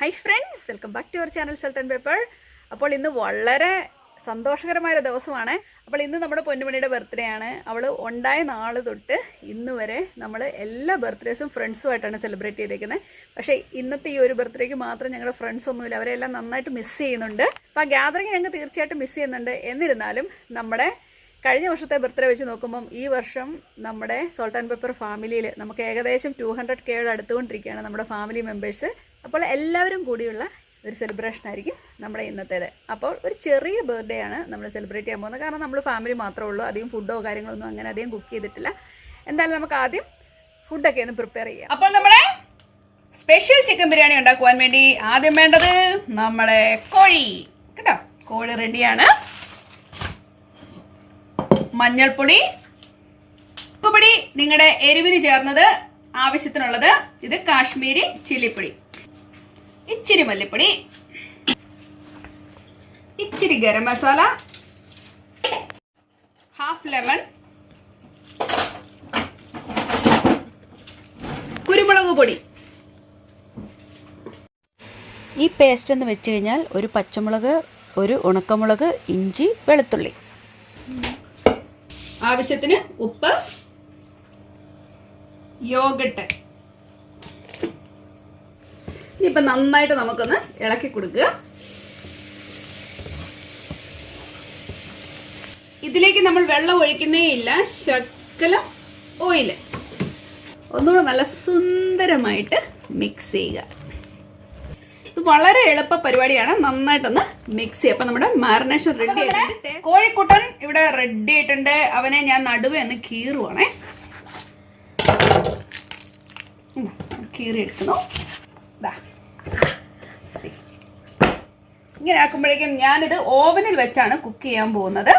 Hi friends, welcome back to our channel Salt and Pepper. അപ്പോൾ ഇന്ന് വളരെ സന്തോഷകരമായ ഒരു ദിവസമാണ്. അപ്പോൾ ഇന്ന് നമ്മുടെ പൊന്നുമണിയുടെ ബർത്ത്ഡേ ആണ്. അവൾ ഉണ്ടായ നാൾ തൊട്ട് ഇന്ന് വരെ നമ്മൾ എല്ലാ ബർത്ത്ഡേസും ഫ്രണ്ട്സുമായിട്ടാണ് സെലിബ്രേറ്റ് ചെയ്തേക്കുന്നത്. പക്ഷേ ഇന്നത്തെ ഈ ഒരു ബർത്ത്ഡേക്ക് മാത്രം ഞങ്ങളുടെ ഫ്രണ്ട്സ് ഒന്നുമില്ല, അവരെല്ലാം നന്നായിട്ട് മിസ് ചെയ്യുന്നുണ്ട്. അപ്പോൾ ആ ഗ്യാതറിങ് ഞങ്ങൾ തീർച്ചയായിട്ടും മിസ് ചെയ്യുന്നുണ്ട്. എന്നിരുന്നാലും നമ്മുടെ കഴിഞ്ഞ വർഷത്തെ ബർത്ത്ഡേ വെച്ച് നോക്കുമ്പം ഈ വർഷം നമ്മുടെ സോൾട്ട് ആൻഡ് പെപ്പർ ഫാമിലിയിൽ നമുക്ക് ഏകദേശം 200K അടുത്തുകൊണ്ടിരിക്കുകയാണ് നമ്മുടെ ഫാമിലി മെമ്പേഴ്സ്. അപ്പോൾ എല്ലാവരും കൂടിയുള്ള ഒരു സെലിബ്രേഷൻ ആയിരിക്കും നമ്മുടെ ഇന്നത്തേത്. അപ്പോൾ ഒരു ചെറിയ ബർത്ത്ഡേ ആണ് നമ്മൾ സെലിബ്രേറ്റ് ചെയ്യാൻ പോകുന്നത്. കാരണം നമ്മൾ ഫാമിലി മാത്രമേ ഉള്ളൂ, അധികം ഫുഡോ കാര്യങ്ങളൊന്നും അങ്ങനെ അധികം കുക്ക് ചെയ്തിട്ടില്ല. എന്തായാലും നമുക്ക് ആദ്യം ഫുഡൊക്കെ ഒന്ന് പ്രിപ്പയർ ചെയ്യാം. അപ്പോൾ നമ്മുടെ സ്പെഷ്യൽ ചിക്കൻ ബിരിയാണി ഉണ്ടാക്കുവാൻ വേണ്ടി ആദ്യം വേണ്ടത് നമ്മുടെ കോഴി കേട്ടോ. കോഴി റെഡിയാണ്. മഞ്ഞൾപ്പൊടി, ഉപ്പുപൊടി നിങ്ങളുടെ എരിവിന് ചേർന്നത് ആവശ്യത്തിനുള്ളത്. ഇത് കാശ്മീരി ചില്ലിപ്പൊടി, ഇച്ചിരി മല്ലിപ്പൊടി, ഇച്ചിരി ഗരം മസാല, ഹാഫ് ലെമൺ, കുരുമുളക് പൊടി. ഈ പേസ്റ്റ് എന്ന് വെച്ച് കഴിഞ്ഞാൽ ഒരു പച്ചമുളക്, ഒരു ഉണക്കമുളക്, ഇഞ്ചി, വെളുത്തുള്ളി, ആവശ്യത്തിന് ഉപ്പ്, യോഗട്ട്. ഇനിയിപ്പം നന്നായിട്ട് നമുക്കൊന്ന് ഇളക്കി കൊടുക്കുക. ഇതിലേക്ക് നമ്മൾ വെള്ളം ഒഴിക്കുന്നേ ഇല്ല, ശകലം ഓയില്. ഒന്നുകൂടെ നല്ല സുന്ദരമായിട്ട് മിക്സ് ചെയ്യുക. ഇത് വളരെ എളുപ്പ പരിപാടിയാണ്. നന്നായിട്ടൊന്ന് മിക്സ് ചെയ്യുക. അപ്പൊ നമ്മുടെ മാരിനേഷൻ റെഡി ആയിട്ടുണ്ട്. കോഴിക്കുട്ടൻ ഇവിടെ റെഡി ആയിട്ടുണ്ട്. അവനെ ഞാൻ നടുവേ ഒന്ന് കീറുവാണേ. കീറി എടുക്കുന്നു. ഇങ്ങനെ ആക്കുമ്പോഴേക്കും ഞാനിത് ഓവനിൽ വെച്ചാണ് കുക്ക് ചെയ്യാൻ പോകുന്നത്.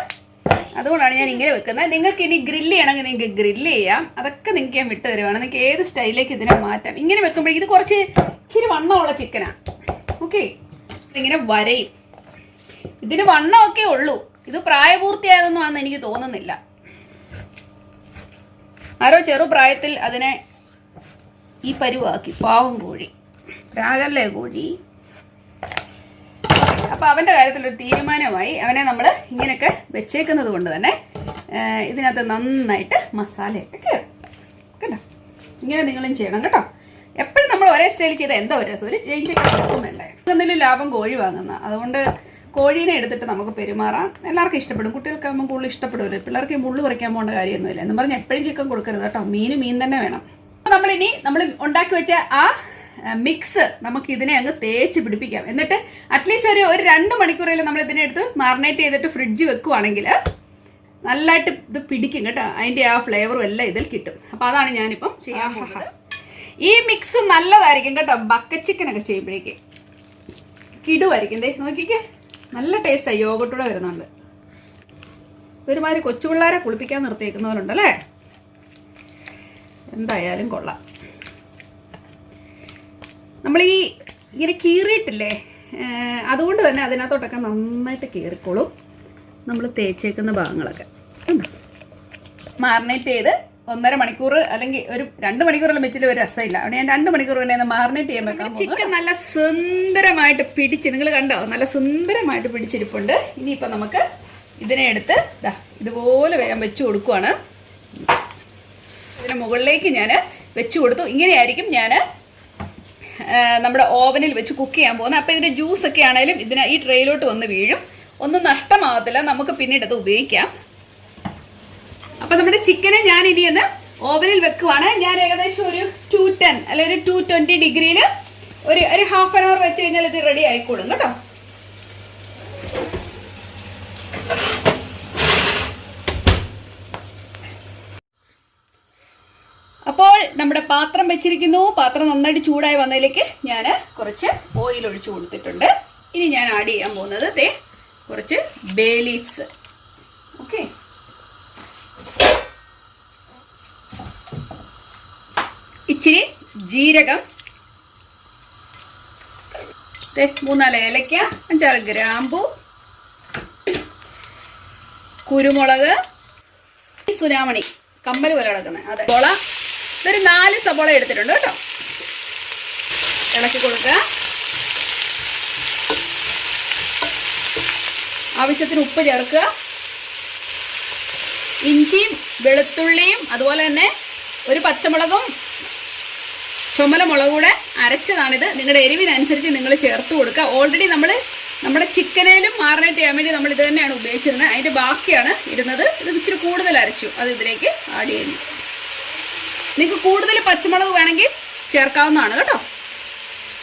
അതുകൊണ്ടാണ് ഞാൻ ഇങ്ങനെ വെക്കുന്നത്. നിങ്ങൾക്ക് ഇനി ഗ്രില്ല് ചെയ്യണമെങ്കിൽ നിങ്ങൾക്ക് ഗ്രില്ല് ചെയ്യാം. അതൊക്കെ നിങ്ങൾക്ക് ഞാൻ വിട്ടു തരുവാണ്. നിങ്ങൾക്ക് ഏത് സ്റ്റൈലിലേക്ക് ഇതിനെ മാറ്റാം. ഇങ്ങനെ വെക്കുമ്പോഴേക്കും ഇത് കുറച്ച് ഇച്ചിരി വണ്ണമുള്ള ചിക്കനാണ്. ഓക്കെ, ഇങ്ങനെ വരയും. ഇതിന് വണ്ണമൊക്കെ ഉള്ളൂ. ഇത് പ്രായപൂർത്തിയായതൊന്നും ആണെന്ന് എനിക്ക് തോന്നുന്നില്ല. ആരോ ചെറുപ്രായത്തിൽ അതിനെ ഈ പരുവാക്കി. പാവം കോഴി, രാഗല്ലേ കോഴി. അപ്പൊ അവന്റെ കാര്യത്തിലൊരു തീരുമാനമായി. അവനെ നമ്മൾ ഇങ്ങനെയൊക്കെ വെച്ചേക്കുന്നത് കൊണ്ട് തന്നെ ഇതിനകത്ത് നന്നായിട്ട് മസാലയൊക്കെ കയറും കേട്ടോ. ഇങ്ങനെ നിങ്ങളും ചെയ്യണം കേട്ടോ. എപ്പോഴും നമ്മൾ ഒരേ സ്റ്റൈലിൽ ചെയ്താൽ എന്താ ഒരു രസം, ഒരു ചേഞ്ച് ഒക്കെ വേണ്ടേ. എന്തെങ്കിലും ലാഭം കോഴി വാങ്ങുന്ന, അതുകൊണ്ട് കോഴീനെ എടുത്തിട്ട് നമുക്ക് പെരുമാറാം. എല്ലാവർക്കും ഇഷ്ടപ്പെടും. കുട്ടികൾക്കാകുമ്പോൾ കൂടുതൽ ഇഷ്ടപ്പെടുമല്ലോ. പിള്ളേർക്ക് മുള്ളു പറിക്കാൻ പോകേണ്ട കാര്യമൊന്നുമില്ല. എന്ന് പറഞ്ഞാൽ എപ്പോഴും ചിക്കൻ കൊടുക്കരുത് കേട്ടോ. മീൻ തന്നെ വേണം. നമ്മൾ ഉണ്ടാക്കി വെച്ച ആ മിക്സ് നമുക്ക് ഇതിനെ അങ്ങ് തേച്ച് പിടിപ്പിക്കാം. എന്നിട്ട് അറ്റ്ലീസ്റ്റ് ഒരു 2 മണിക്കൂറെങ്കിലും നമ്മൾ ഇതിനെ എടുത്ത് മാറിനേറ്റ് ചെയ്തിട്ട് ഫ്രിഡ്ജ് വെക്കുവാണെങ്കിൽ നല്ലതായിട്ട് ഇത് പിടിക്കും കേട്ടോ. അതിൻ്റെ ആ ഫ്ലേവറും എല്ലാം ഇതിൽ കിട്ടും. അപ്പോൾ അതാണ് ഞാനിപ്പം ചെയ്യാൻ പോകുന്നത്. ഈ മിക്സ് നല്ലതായിരിക്കും കേട്ടോ. ബക്കറ്റ് ചിക്കനൊക്കെ ചെയ്യുമ്പോഴേക്ക് കിടുവായിരിക്കും. നോക്കിക്കേ, നല്ല ടേസ്റ്റാണ്. യോഗട്ടൂടെ വരുന്നുണ്ട്. ഒരുമാതിരി കൊച്ചു പിള്ളേരെ കുളിപ്പിക്കാൻ നിർത്തിയേക്കുന്നവരുണ്ടല്ലേ. എന്തായാലും കൊള്ളാം. നമ്മൾ ഈ ഇങ്ങനെ കീറിയിട്ടില്ലേ, അതുകൊണ്ട് തന്നെ അതിനകത്തോട്ടൊക്കെ നന്നായിട്ട് കീറിക്കോളും നമ്മൾ തേച്ചേക്കുന്ന ഭാഗങ്ങളൊക്കെ. മാറിനേറ്റ് ചെയ്ത് 1.5 മണിക്കൂർ അല്ലെങ്കിൽ ഒരു 2 മണിക്കൂറെല്ലാം വെച്ചിട്ട് ഒരു രസമില്ല. അവിടെ ഞാൻ 2 മണിക്കൂർ തന്നെ മാറിനേറ്റ് ചെയ്യാൻ വെക്കാം. ചിക്കൻ നല്ല സുന്ദരമായിട്ട് പിടിച്ച്, നിങ്ങൾ കണ്ടോ, നല്ല സുന്ദരമായിട്ട് പിടിച്ചിരിപ്പുണ്ട്. ഇനിയിപ്പോൾ നമുക്ക് ഇതിനെ എടുത്ത് ഇതുപോലെ വേഗം വെച്ച് കൊടുക്കുവാണ്. ഇതിന് മുകളിലേക്ക് ഞാൻ വെച്ച് കൊടുത്തു. ഇങ്ങനെയായിരിക്കും ഞാൻ നമ്മുടെ ഓവനിൽ വെച്ച് കുക്ക് ചെയ്യാൻ പോകുന്നത്. അപ്പോൾ ഇതിൻ്റെ ജ്യൂസൊക്കെ ആണെങ്കിലും ഈ ട്രേയിലോട്ട് വന്ന് വീഴും. ഒന്നും നഷ്ടമാകത്തില്ല. നമുക്ക് പിന്നീട് അത് ഉപയോഗിക്കാം. അപ്പം നമ്മുടെ ചിക്കനെ ഞാൻ ഇനി ഒന്ന് ഓവനിൽ വെക്കുവാണ്. ഞാൻ ഏകദേശം ഒരു 210 അല്ലെങ്കിൽ ഒരു 220 ഡിഗ്രിയിൽ ഒരു ½ hour വെച്ച് കഴിഞ്ഞാൽ ഇത് റെഡി ആയിക്കോളും കേട്ടോ. അപ്പോൾ നമ്മുടെ പാത്രം വെച്ചിരിക്കുന്നു. പാത്രം നന്നായിട്ട് ചൂടായി വന്നതിലേക്ക് ഞാൻ കുറച്ച് ഓയിൽ ഒഴിച്ചു കൊടുത്തിട്ടുണ്ട്. ഇനി ഞാൻ ആഡ് ചെയ്യാൻ പോകുന്നത് കുറച്ച് ബേ ലീവ്സ്. ഓക്കെ, ഇച്ചിരി ജീരകം, 3-4 ഏലക്ക, 5-6 ഗ്രാമ്പു, കുരുമുളക്, സുനാമണി കമ്മൽ പോലെ കിടക്കുന്നത് അതെ, ഇതൊരു 4 സബോള എടുത്തിട്ടുണ്ട് കേട്ടോ. ഇളക്കി കൊടുക്കുക. ആവശ്യത്തിന് ഉപ്പ് ചേർക്കുക. ഇഞ്ചിയും വെളുത്തുള്ളിയും അതുപോലെ തന്നെ ഒരു പച്ചമുളകും ചുമല മുളക് കൂടെ അരച്ചതാണിത്. നിങ്ങളുടെ എരിവിനനുസരിച്ച് നിങ്ങൾ ചേർത്ത് കൊടുക്കുക. ഓൾറെഡി നമ്മുടെ ചിക്കനേലും മാറിനേറ്റ് ചെയ്യാൻ വേണ്ടി നമ്മൾ ഇത് തന്നെയാണ് ഉപയോഗിച്ചിരുന്നത്. അതിൻ്റെ ബാക്കിയാണ് ഇടുന്നത്. ഇത് ഇച്ചിരി കൂടുതൽ അരച്ചു, അത് ഇതിലേക്ക് ആഡ് ചെയ്യുന്നു. നിങ്ങൾക്ക് കൂടുതൽ പച്ചമുളക് വേണമെങ്കിൽ ചേർക്കാവുന്നതാണ് കേട്ടോ.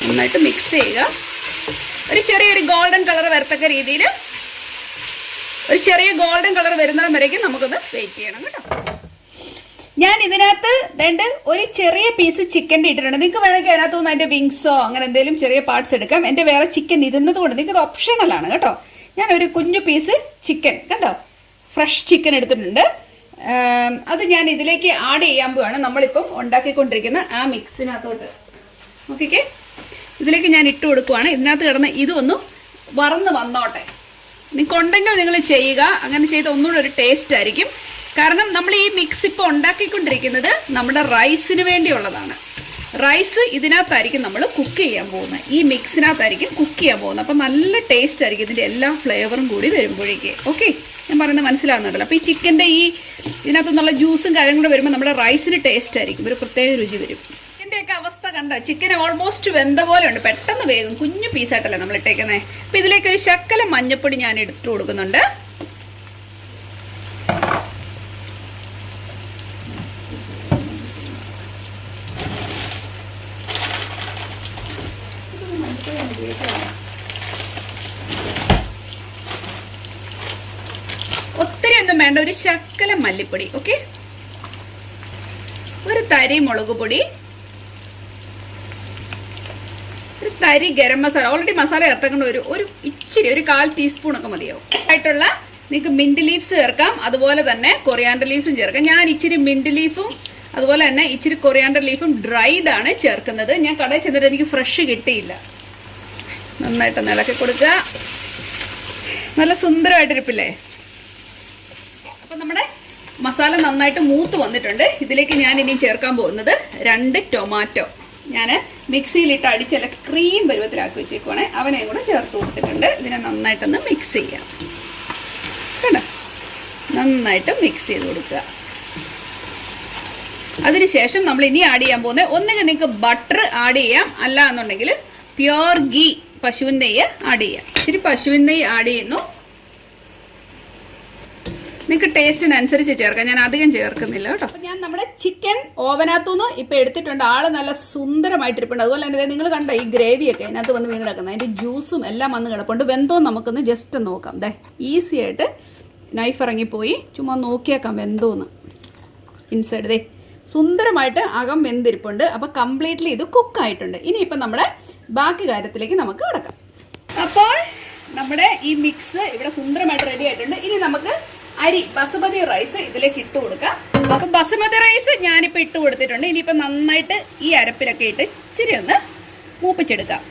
നന്നായിട്ട് മിക്സ് ചെയ്യുക. ഒരു ചെറിയൊരു ഗോൾഡൻ കളർ വരത്തക്ക രീതിയിൽ, ഒരു ചെറിയ ഗോൾഡൻ കളർ വരുന്നിടം വരേക്കും നമുക്കൊന്ന് വെയിറ്റ് ചെയ്യണം കേട്ടോ. ഞാൻ ഇതിനകത്ത് ഒരു ചെറിയ പീസ് ചിക്കൻ്റെ ഇട്ടിട്ടുണ്ട്. നിങ്ങൾക്ക് വേണമെങ്കിൽ അതിനകത്ത് നിന്ന് അതിൻ്റെ വിങ്സോ അങ്ങനെ എന്തെങ്കിലും ചെറിയ പാർട്സ് എടുക്കാം. എൻ്റെ വേറെ ചിക്കൻ ഇരുന്നത് കൊണ്ട് നിങ്ങൾക്ക് ഇത് ഓപ്ഷണലാണ് കേട്ടോ. ഞാൻ ഒരു കുഞ്ഞു പീസ് ചിക്കൻ കണ്ടോ, ഫ്രഷ് ചിക്കൻ എടുത്തിട്ടുണ്ട്. അത് ഞാൻ ഇതിലേക്ക് ആഡ് ചെയ്യാൻ പോവാണ്. നമ്മളിപ്പം ഉണ്ടാക്കിക്കൊണ്ടിരിക്കുന്ന ആ മിക്സിനകത്തോട്ട് നോക്കിക്കേ, ഇതിലേക്ക് ഞാൻ ഇട്ട് കൊടുക്കുവാണ്. ഇതിനകത്ത് കിടന്ന് ഇതൊന്ന് വറന്ന് വന്നോട്ടെ. നിങ്ങൾക്കുണ്ടെങ്കിൽ നിങ്ങൾ ചെയ്യുക. അങ്ങനെ ചെയ്ത് ഒന്നുകൂടെ ഒരു ടേസ്റ്റ് ആയിരിക്കും. കാരണം നമ്മൾ ഈ മിക്സ് ഇപ്പോൾ ഉണ്ടാക്കിക്കൊണ്ടിരിക്കുന്നത് നമ്മുടെ റൈസിന് വേണ്ടിയുള്ളതാണ്. റൈസ് ഇതിനകത്തായിരിക്കും നമ്മൾ കുക്ക് ചെയ്യാൻ പോകുന്നത്. ഈ മിക്സിനകത്തായിരിക്കും കുക്ക് ചെയ്യാൻ പോകുന്നത്. അപ്പം നല്ല ടേസ്റ്റ് ആയിരിക്കും ഇതിൻ്റെ എല്ലാ ഫ്ലേവറും കൂടി വരുമ്പോഴേക്ക്. ഓക്കെ, ഞാൻ പറയുന്നത് മനസ്സിലാവുന്നുണ്ടല്ലോ. അപ്പോൾ ഈ ചിക്കൻ്റെ ഇതിനകത്ത് നിന്നുള്ള ജ്യൂസും കാര്യം കൂടെ വരുമ്പോൾ നമ്മുടെ റൈസിന് ടേസ്റ്റ് ആയിരിക്കും, ഒരു പ്രത്യേക രുചി വരും. ചിക്കൻ്റെയൊക്കെ അവസ്ഥ കണ്ടോ, ചിക്കൻ ഓൾമോസ്റ്റ് വെന്ത പോലെ ഉണ്ട്. പെട്ടെന്ന് വേഗം, കുഞ്ഞു പീസായിട്ടല്ലേ നമ്മൾ ഇട്ടേക്കുന്നത്. അപ്പം ഇതിലേക്കൊരു ശക്കല മഞ്ഞപ്പൊടി ഞാൻ ഇട്ട് കൊടുക്കുന്നുണ്ട്. ഒത്തിരി ഒന്നും വേണ്ട, ഒരു ശക്കല മല്ലിപ്പൊടി. ഓക്കെ, ഒരു തരി മുളക് പൊടി, ഒരു തരി ഗരം മസാല. ഓൾറെഡി മസാല ചേർത്തേക്കൊണ്ട് ഒരു ഇച്ചിരി, ഒരു 1/4 ടീസ്പൂണൊക്കെ മതിയാവും. ആയിട്ടുള്ള നിങ്ങൾക്ക് മിന്റ് ലീവ്സ് ചേർക്കാം, അതുപോലെ തന്നെ കൊറിയാണ്ടർ ലീവ്സും ചേർക്കാം. ഞാൻ ഇച്ചിരി മിന്റ് ലീഫും അതുപോലെ തന്നെ ഇച്ചിരി കൊറിയാണ്ടർ ലീഫും ഡ്രൈഡ് ആണ് ചേർക്കുന്നത്. ഞാൻ കടയിൽ ചെന്നിട്ട് എനിക്ക് ഫ്രഷ് കിട്ടിയില്ല. നന്നായിട്ട് ഇളക്കി കൊടുക്കുക. നല്ല സുന്ദരമായിട്ടിരിപ്പില്ലേ? അപ്പം നമ്മുടെ മസാല നന്നായിട്ട് മൂത്ത് വന്നിട്ടുണ്ട്. ഇതിലേക്ക് ഞാൻ ഇനി ചേർക്കാൻ പോകുന്നത് 2 ടൊമാറ്റോ. ഞാൻ മിക്സിയിലിട്ട് അടിച്ചല്ല ക്രീം പരുവത്തിലാക്കി വെച്ചേക്കുവാണേ, അവനെയും കൂടെ ചേർത്ത് കൊടുത്തിട്ടുണ്ട്. ഇതിനെ നന്നായിട്ടൊന്ന് മിക്സ് ചെയ്യാം കേട്ടോ. നന്നായിട്ട് മിക്സ് ചെയ്ത് കൊടുക്കുക. അതിനുശേഷം നമ്മൾ ഇനി ആഡ് ചെയ്യാൻ പോകുന്നത്, ഒന്നുകിൽ നിങ്ങൾക്ക് ബട്ടർ ആഡ് ചെയ്യാം, അല്ല എന്നുണ്ടെങ്കിൽ പ്യുവർ ഗീ പശുവിൻ നെയ്യ് ആഡ് ചെയ്യാം. ഇത്തിരി പശുവിൻ നെയ്യ് ആഡ് ചെയ്യുന്നു. നിങ്ങൾക്ക് ടേസ്റ്റിനനുസരിച്ച് ചേർക്കാം, ഞാൻ അധികം ചേർക്കുന്നില്ല കേട്ടോ. അപ്പം ഞാൻ നമ്മുടെ ചിക്കൻ ഓവനകത്തുനിന്ന് ഇപ്പം എടുത്തിട്ടുണ്ട്. ആള് നല്ല സുന്ദരമായിട്ടിരിപ്പുണ്ട്. അതുപോലെ തന്നെ നിങ്ങൾ കണ്ട ഈ ഗ്രേവിയൊക്കെ അതിനകത്ത് വന്ന് വീണ് കിടക്കുന്നത്, അതിൻ്റെ ജ്യൂസും എല്ലാം വന്ന് കിടപ്പുണ്ട്. വെന്തോ നമുക്കൊന്ന് ജസ്റ്റ് നോക്കാം. ഈസി ആയിട്ട് നൈഫ് ഇറങ്ങിപ്പോയി, ചുമ്മാ നോക്കിയേക്കാം വെന്തോന്ന്. ഇൻസൈഡ് സുന്ദരമായിട്ട് അകം വെന്തിരിപ്പുണ്ട്. അപ്പോൾ കംപ്ലീറ്റ്ലി ഇത് കുക്കായിട്ടുണ്ട്. ഇനിയിപ്പം നമ്മുടെ ബാക്കി കാര്യത്തിലേക്ക് നമുക്ക് കിടക്കാം. അപ്പോൾ നമ്മുടെ ഈ മിക്സ് ഇവിടെ സുന്ദരമായിട്ട് റെഡി ആയിട്ടുണ്ട്. ഇനി നമുക്ക് അരി ബസുമതി റൈസ് ഇതിലേക്ക് ഇട്ട് കൊടുക്കാം. അപ്പം ബസുമതി റൈസ് ഞാനിപ്പോൾ ഇട്ട് കൊടുത്തിട്ടുണ്ട്. ഇനിയിപ്പോൾ നന്നായിട്ട് ഈ അരപ്പിലൊക്കെ ഇട്ട് ഇച്ചിരി ഒന്ന് മൂപ്പിച്ചെടുക്കാം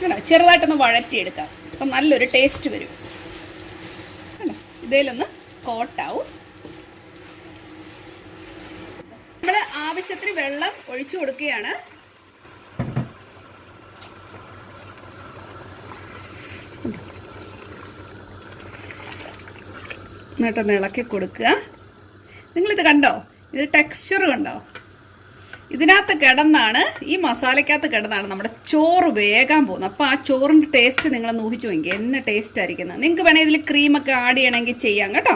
കേട്ടോ. ചെറുതായിട്ടൊന്ന് വഴറ്റിയെടുക്കാം. അപ്പം നല്ലൊരു ടേസ്റ്റ് വരും കേട്ടോ. ഇതിലൊന്ന് കോട്ടാവും. നമ്മൾ ആവശ്യത്തിന് വെള്ളം ഒഴിച്ചു കൊടുക്കുകയാണ്. എന്നിട്ടൊന്ന് ഇളക്കി കൊടുക്കുക. നിങ്ങളിത് കണ്ടോ, ഇത് ടെക്സ്ചർ കണ്ടോ? ഇതിനകത്ത് കിടന്നാണ്, ഈ മസാലയ്ക്കകത്ത് കിടന്നാണ് നമ്മുടെ ചോറ് വേകാൻ പോകുന്നത്. അപ്പോൾ ആ ചോറിൻ്റെ ടേസ്റ്റ് നിങ്ങളൊന്ന് ഊഹിച്ചു നോക്കിയാൽ എന്നെ ടേസ്റ്റ് ആയിരിക്കുന്നത്. നിങ്ങൾക്ക് വേണമെങ്കിൽ ഇതിൽ ക്രീമൊക്കെ ആഡ് ചെയ്യണമെങ്കിൽ ചെയ്യാം കേട്ടോ,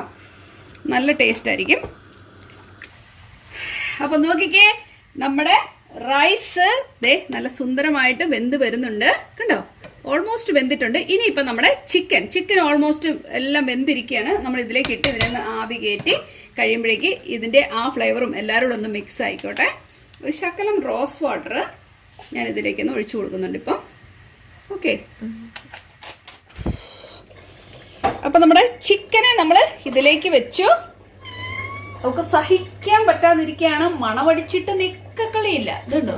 നല്ല ടേസ്റ്റ് ആയിരിക്കും. അപ്പം നോക്കിക്കേ, നമ്മുടെ റൈസ് നല്ല സുന്ദരമായിട്ട് വെന്ത് വരുന്നുണ്ട് കണ്ടോ. ഓൾമോസ്റ്റ് വെന്തിട്ടുണ്ട്. ഇനിയിപ്പോൾ നമ്മുടെ ചിക്കൻ ഓൾമോസ്റ്റ് എല്ലാം വെന്തിരിക്കുകയാണ്. നമ്മൾ ഇതിലേക്ക് ഇട്ട് ഇതിനെ ആവി കയറ്റി കഴിയുമ്പോഴേക്ക് ഇതിൻ്റെ ആ ഫ്ലേവറും എല്ലാവരോടും ഒന്ന് മിക്സ് ആയിക്കോട്ടെ. ഒരു ശകലം റോസ് വാട്ടർ ഞാൻ ഇതിലേക്കൊന്ന് ഒഴിച്ചു കൊടുക്കുന്നുണ്ട് ഇപ്പം. ഓക്കെ, അപ്പം നമ്മുടെ ചിക്കനെ നമ്മൾ ഇതിലേക്ക് വെച്ചു. നമുക്ക് സഹിക്കാൻ പറ്റാതിരിക്കുകയാണ്, മണമടിച്ചിട്ട് നിക്കക്കളിയില്ല. ഇതുണ്ടോ,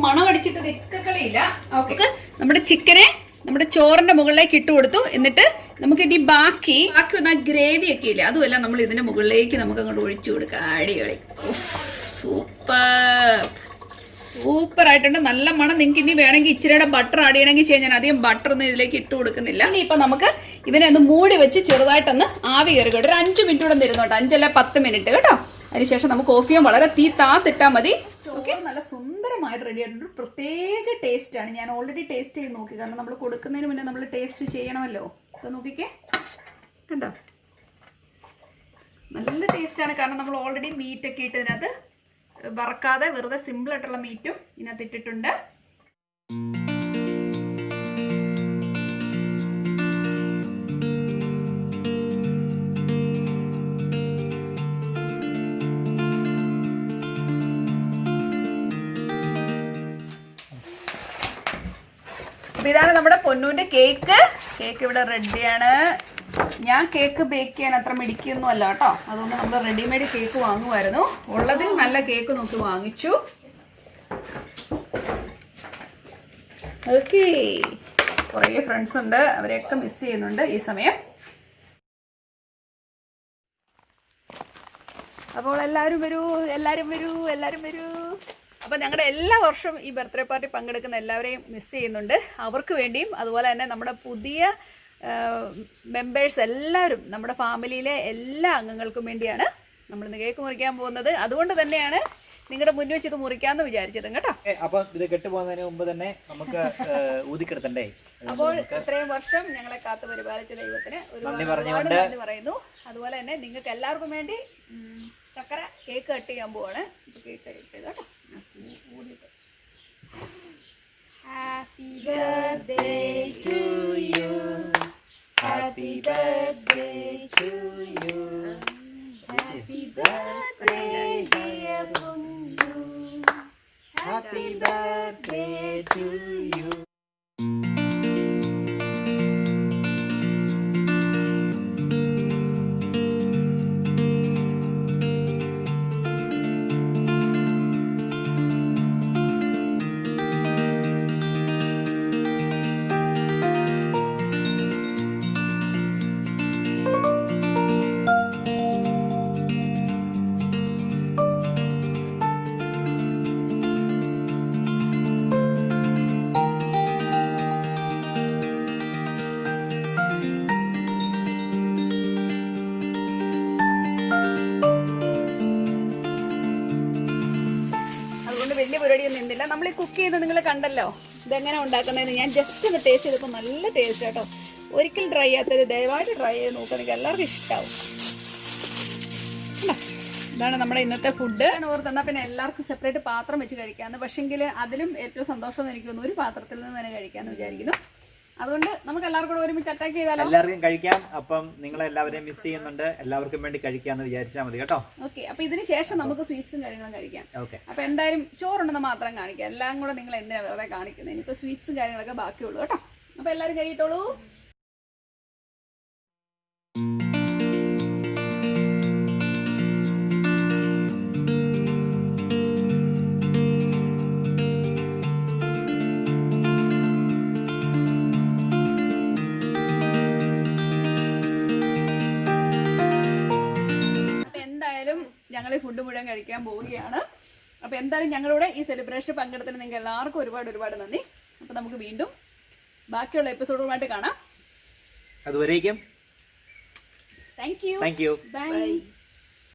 മണമടിച്ചിട്ട് നിക്കക്കളിയില്ല. ഓക്കെ, നമ്മുടെ ചിക്കനെ നമ്മുടെ ചോറിന്റെ മുകളിലേക്ക് ഇട്ട് കൊടുത്തു. എന്നിട്ട് നമുക്ക് ഇനി ബാക്കി വന്ന ഗ്രേവി ഒക്കെ ഇല്ലേ, അതുമെല്ലാം നമ്മൾ ഇതിന്റെ മുകളിലേക്ക് നമുക്ക് അങ്ങോട്ട് ഒഴിച്ചു കൊടുക്കാം. അടിപൊളി, സൂപ്പർ. സൂപ്പർ ആയിട്ടുണ്ട്, നല്ല മണം. നിങ്ങൾക്ക് ഇനി വേണമെങ്കിൽ ഇച്ചിരിയുടെ ബട്ടർ ആഡ് ചെയ്യണമെങ്കിൽ ചെയ്യാൻ, ഞാൻ അധികം ബട്ടർ ഒന്നും ഇതിലേക്ക് ഇട്ട് കൊടുക്കുന്നില്ല. ഇനി ഇപ്പൊ നമുക്ക് ഇവനെ ഒന്ന് മൂടി വെച്ച് ചെറുതായിട്ടൊന്ന് ആവി കയറി കേട്ടോ. ഒരു 5 മിനിറ്റ് കൂടെ ഇരുന്നോട്ടോ, 5 അല്ല 10 മിനിറ്റ് കേട്ടോ. അതിനുശേഷം നമുക്ക് ഓഫ് ചെയ്യാൻ, വളരെ തീ താത്തിട്ടാൽ മതി. ഓക്കെ, നല്ല സുന്ദരമായിട്ട് റെഡി ആയിട്ടുണ്ട്. പ്രത്യേക ടേസ്റ്റ് ആണ്. ഞാൻ ഓൾറെഡി ടേസ്റ്റ് ചെയ്ത് നോക്കി, കാരണം നമ്മൾ കൊടുക്കുന്നതിന് മുന്നേ നമ്മൾ ടേസ്റ്റ് ചെയ്യണമല്ലോ. അത് നോക്കിക്കേ, കണ്ടോ, നല്ല ടേസ്റ്റ് ആണ്. കാരണം നമ്മൾ ഓൾറെഡി മീറ്റ് ഒക്കെ ഇട്ട് ഇതിനകത്ത് വറക്കാതെ വെറുതെ സിമ്പിൾ ആയിട്ടുള്ള മീറ്റും ഇതിനകത്ത് ഇട്ടിട്ടുണ്ട്. അപ്പൊ ഇതാണ് നമ്മുടെ പൊന്നൂന്റെ കേക്ക്. കേക്ക് ഇവിടെ റെഡിയാണ്. ഞാൻ കേക്ക് ബേക്ക് ചെയ്യാൻ അത്ര മിടിക്കൊന്നും അല്ല കേട്ടോ, അതുകൊണ്ട് നമ്മൾ റെഡിമെയ്ഡ് കേക്ക് വാങ്ങുമായിരുന്നു. ഉള്ളതിൽ നല്ല കേക്ക് നോക്കി വാങ്ങിച്ചു. ഓക്കെ, കുറേ ഫ്രണ്ട്സ് ഉണ്ട്, അവരെയൊക്കെ മിസ് ചെയ്യുന്നുണ്ട് ഈ സമയം. അപ്പോൾ എല്ലാവരും വരൂ, എല്ലാവരും വരൂ, എല്ലാവരും വരൂ. അപ്പോൾ ഞങ്ങളുടെ എല്ലാ വർഷവും ഈ ബർത്ത്ഡേ പാർട്ടി പങ്കെടുക്കുന്ന എല്ലാവരെയും മിസ് ചെയ്യുന്നുണ്ട്. അവർക്ക് വേണ്ടിയും അതുപോലെ തന്നെ നമ്മുടെ പുതിയ മെമ്പേഴ്സ് എല്ലാവരും, നമ്മുടെ ഫാമിലിയിലെ എല്ലാ അംഗങ്ങൾക്കും വേണ്ടിയാണ് നമ്മളിന്ന് കേക്ക് മുറിക്കാൻ പോകുന്നത്. അതുകൊണ്ട് തന്നെയാണ് നിങ്ങളുടെ മുന്നിൽ വെച്ച് ഇത് മുറിക്കാമെന്ന് വിചാരിച്ചതും കേട്ടോ. അപ്പൊ ഇത് കെട്ടുപോകുന്നതിന് മുമ്പ് തന്നെ നമുക്ക് ഊതിക്കെടുത്തണ്ടേ. അപ്പോൾ ഇത്രയും വർഷം ഞങ്ങളെ കാത്തു പരിപാലിച്ച ദൈവത്തിന് ഒരുപാട് നന്ദി പറയുന്നു. അതുപോലെ തന്നെ നിങ്ങൾക്ക് എല്ലാവർക്കും വേണ്ടി ചക്കര കേക്ക് കട്ട് ചെയ്യാൻ പോവാണ്. കേക്ക് കട്ട് ചെയ്ത് കേട്ടോ. Happy birthday to you. Happy birthday to you. Happy birthday dear Bundu. Happy birthday to you. വലിയ പരിപാടിയൊന്നും നിന്നില്ല. നമ്മൾ ഈ കുക്ക് ചെയ്ത് നിങ്ങൾ കണ്ടല്ലോ ഇതെങ്ങനെ ഉണ്ടാക്കുന്നതെന്ന്. ഞാൻ ജസ്റ്റ് ഒന്ന് ടേസ്റ്റ് ചെയ്തപ്പോൾ നല്ല ടേസ്റ്റ് കേട്ടോ. ഒരിക്കലും ട്രൈ ചെയ്യാത്തൊരു ദയവായിട്ട് ട്രൈ ചെയ്ത് നോക്കുക, എനിക്ക് എല്ലാവർക്കും ഇഷ്ടമാവും. ഇതാണ് നമ്മുടെ ഇന്നത്തെ ഫുഡ്. ഞാൻ ഓർത്തെന്നാൽ പിന്നെ എല്ലാവർക്കും സെപ്പറേറ്റ് പാത്രം വെച്ച് കഴിക്കാമെന്ന്. പക്ഷെങ്കിൽ അതിലും ഏറ്റവും സന്തോഷം എനിക്ക് തോന്നുന്നു ഒരു പാത്രത്തിൽ നിന്ന് തന്നെ കഴിക്കാമെന്ന് വിചാരിക്കുന്നു. അതുകൊണ്ട് നമുക്ക് എല്ലാവർക്കും കൂടെ ഒരുമിച്ച് അറ്റാക്ക് ചെയ്താലോ. എല്ലാവർക്കും കഴിക്കാം. അപ്പം നിങ്ങളെല്ലാവരെയും മിസ് ചെയ്യുന്നുണ്ട്, എല്ലാവർക്കും വേണ്ടി കഴിക്കാന്ന് വിചാരിച്ചാൽ മതി കേട്ടോ. ഓക്കെ, അപ്പൊ ഇതിന് ശേഷം നമുക്ക് സ്വീറ്റ്സും കാര്യങ്ങളും കഴിക്കാം. അപ്പൊ എന്തായാലും ചോറുണ്ടെന്ന് മാത്രം കാണിക്കാം. എല്ലാം കൂടെ നിങ്ങൾ എന്തിനാ വെറുതെ കാണിക്കുന്നത്? ഇനിയിപ്പോ സ്വീറ്റ്സും കാര്യങ്ങളൊക്കെ ബാക്കിയുള്ളൂ കേട്ടോ. അപ്പൊ എല്ലാവരും കഴിയിട്ടോളൂ. ഞങ്ങൾ ഈ ഫുഡ് മുഴുവൻ കഴിക്കാൻ പോവുകയാണ്. അപ്പോൾ എന്തായാലും ഞങ്ങളുടെ ഈ സെലിബ്രേഷൻ പങ്കെടുത്തതിന് നിങ്ങൾക്ക് എല്ലാവർക്കും ഒരുപാട് നന്ദി. അപ്പോൾ നമുക്ക് വീണ്ടും ബാക്കിയുള്ള എപ്പിസോഡുമായിട്ട് കാണാം. അതുവരേക്കും താങ്ക് യു. ബൈ.